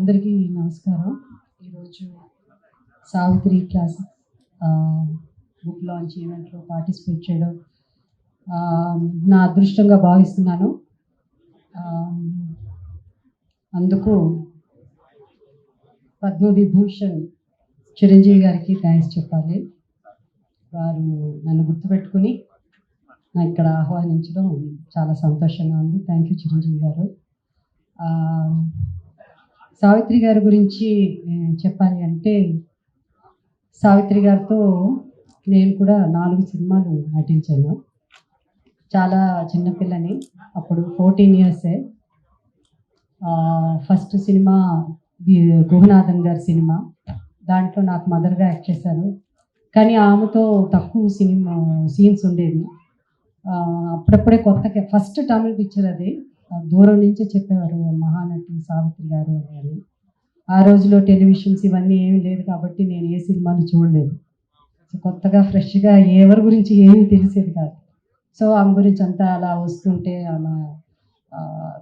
అందరికీ నమస్కారం. ఈరోజు సావిత్రి క్లాస్ బుక్ లాంచ్ ఈవెంట్లో పార్టిసిపేట్ చేయడం నా అదృష్టంగా భావిస్తున్నాను. అందుకు పద్మవిభూషణ్ చిరంజీవి గారికి థ్యాంక్స్ చెప్పాలి. వారు నన్ను గుర్తుపెట్టుకుని నా ఇక్కడ ఆహ్వానించడం చాలా సంతోషంగా ఉంది. థ్యాంక్ యూ చిరంజీవి గారు. సావిత్రి గారి గురించి చెప్పాలి అంటే, సావిత్రి గారితో నేను కూడా 4 సినిమాలు నటించాను. చాలా చిన్నపిల్లని, అప్పుడు 14 ఇయర్సే. ఫస్ట్ సినిమా గుహనాథన్ గారి సినిమా, దాంట్లో నాకు మదర్గా యాక్ట్ చేశాను. కానీ ఆమెతో తక్కువ సీన్స్ ఉండేవి. అప్పుడప్పుడే కొత్తగా ఫస్ట్ తమిళ పిక్చర్ అది. దూరం నుంచే చెప్పేవారు మహానటి సావిత్రి గారు అని. ఆ రోజులో టెలివిజన్స్ ఇవన్నీ ఏమీ లేదు కాబట్టి నేను ఏ సినిమాలు చూడలేదు. సో కొత్తగా ఫ్రెష్గా ఎవరి గురించి ఏమీ తెలిసేది కాదు. సో ఆమె గురించి అంతా అలా వస్తుంటే ఆమె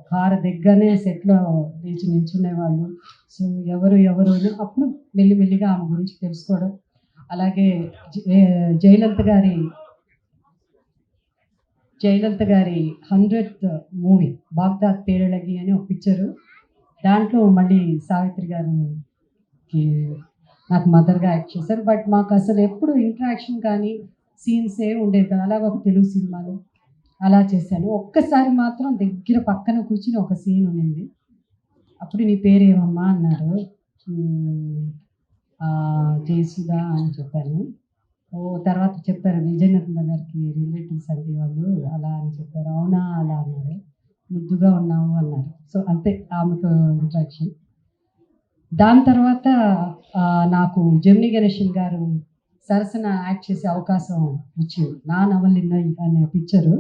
కారు దగ్గరనే సెట్లో నిల్చునేవాళ్ళు. సో ఎవరు అప్పుడు మెల్లిమెల్లిగా ఆమె గురించి తెలుసుకోవడం. అలాగే జయలలిత గారి 100th మూవీ బాగ్దాద్ పేరళగి అని ఒక పిక్చరు. దాంట్లో మళ్ళీ సావిత్రి గారికి నాకు మదర్గా యాక్ట్ చేశారు. బట్ మాకు అసలు ఎప్పుడు ఇంటరాక్షన్ కానీ సీన్స్ ఏ ఉండేది కదా. అలాగే ఒక తెలుగు సినిమాలు అలా చేశాను. ఒక్కసారి మాత్రం దగ్గర పక్కన కూర్చుని ఒక సీన్ ఉండింది. అప్పుడు నీ పేరేమమ్మా అన్నారు. జయసుధా అని చెప్పాను. తర్వాత చెప్పారు విజయనగరం గారికి రిలేటివ్స్ అండి వాళ్ళు అలా అని చెప్పారు. అవునా అలా అన్నారు. ముద్దుగా ఉన్నావు అన్నారు. సో అంతే ఆమెతో ఇంట్రాక్షన్. దాని తర్వాత నాకు జెమినీ గణేషన్ గారు సరసన యాక్ట్ చేసే అవకాశం వచ్చింది. నా నవలిన్న అనే పిక్చరు,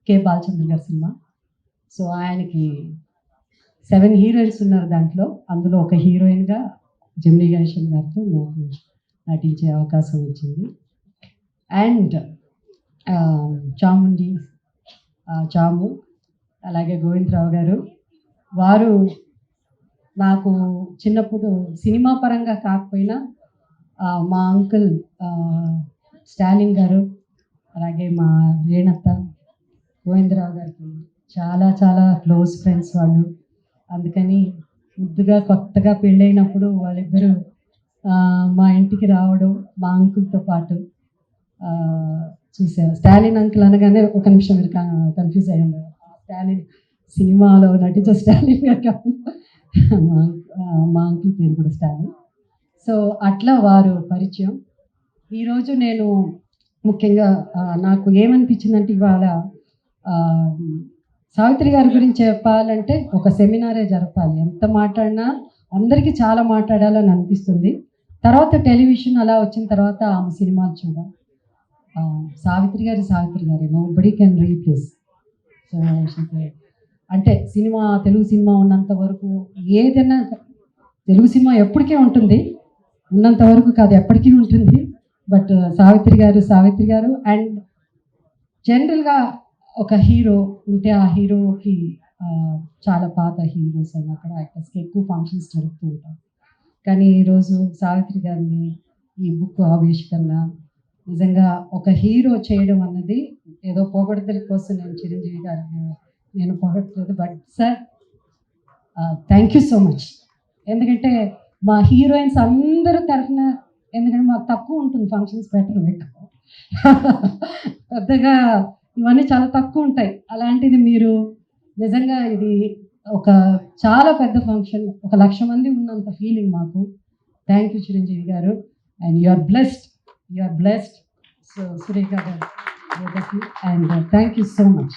కే బాలచంద్ర గారి సినిమా. సో ఆయనకి 7 హీరోయిన్స్ ఉన్నారు దాంట్లో. అందులో ఒక హీరోయిన్గా జెమినీ గణేషన్ గారితో నాకు నటించే అవకాశం వచ్చింది. అండ్ చాము, అలాగే గోవిందరావు గారు, వారు నాకు చిన్నప్పుడు సినిమా పరంగా కాకపోయినా మా అంకుల్ స్టాలిన్ గారు, అలాగే మా రేణత్త, గోవిందరావు గారికి చాలా చాలా క్లోజ్ ఫ్రెండ్స్ వాళ్ళు. అందుకని ముద్దుగా కొత్తగా పెళ్ళైనప్పుడు వాళ్ళిద్దరూ మా ఇంటికి రావడం, మా అంకుల్తో పాటు చూసారు. స్టాలిన్ అంకుల్ అనగానే ఒక నిమిషం మీరు కన్ఫ్యూజ్ అయ్యి ఉన్నారు. స్టాలిన్ సినిమాలో నటించే స్టాలిన్ గారు కాదు, మా అంకుల్ పేరు కూడా స్టాలిన్. సో అట్లా వారు పరిచయం. ఈరోజు నేను ముఖ్యంగా నాకు ఏమనిపించిందంటే, ఇవాళ సావిత్రి గారి గురించి చెప్పాలంటే ఒక సెమినారే జరపాలి. ఎంత మాట్లాడినా అందరికీ చాలా మాట్లాడాలని అనిపిస్తుంది. తర్వాత టెలివిజన్ అలా వచ్చిన తర్వాత ఆమె సినిమాలు చూడాలి. సావిత్రి గారు నోబడీ కెన్ రీప్లేస్. సో అంటే తెలుగు సినిమా ఉన్నంత వరకు ఏదైనా, తెలుగు సినిమా ఎప్పటికీ ఉంటుంది, ఉన్నంత వరకు కాదు ఎప్పటికీ ఉంటుంది. బట్ సావిత్రి గారు అండ్ జనరల్గా ఒక హీరో ఉంటే ఆ హీరోకి చాలా పాత హీరోస్ అయినా అక్కడ యాక్టర్స్కి ఎక్కువ ఫంక్షన్స్ జరుగుతూ ఉంటాయి. కానీ ఈరోజు సావిత్రి గారిని ఈ బుక్ ఆవిష్కరణ నిజంగా ఒక హీరో చేయడం అన్నది ఏదో పొగడ్తల కోసం నేను చిరంజీవి గారిని నేను పొగడలేదు. But sir thank you so much. ఎందుకంటే మా హీరోయిన్స్ అందరూ తరఫున, ఎందుకంటే మాకు తక్కువ ఉంటుంది ఫంక్షన్స్, బెటర్ ఎక్కువ పెద్దగా ఇవన్నీ చాలా తక్కువ ఉంటాయి. అలాంటిది మీరు నిజంగా ఇది ఒక చాలా పెద్ద ఫంక్షన్, 1,00,000 మంది ఉన్నంత ఫీలింగ్ మాకు. థ్యాంక్ యూ చిరంజీవి గారు. And you are blessed. So Surekha గారు, and thank you so much.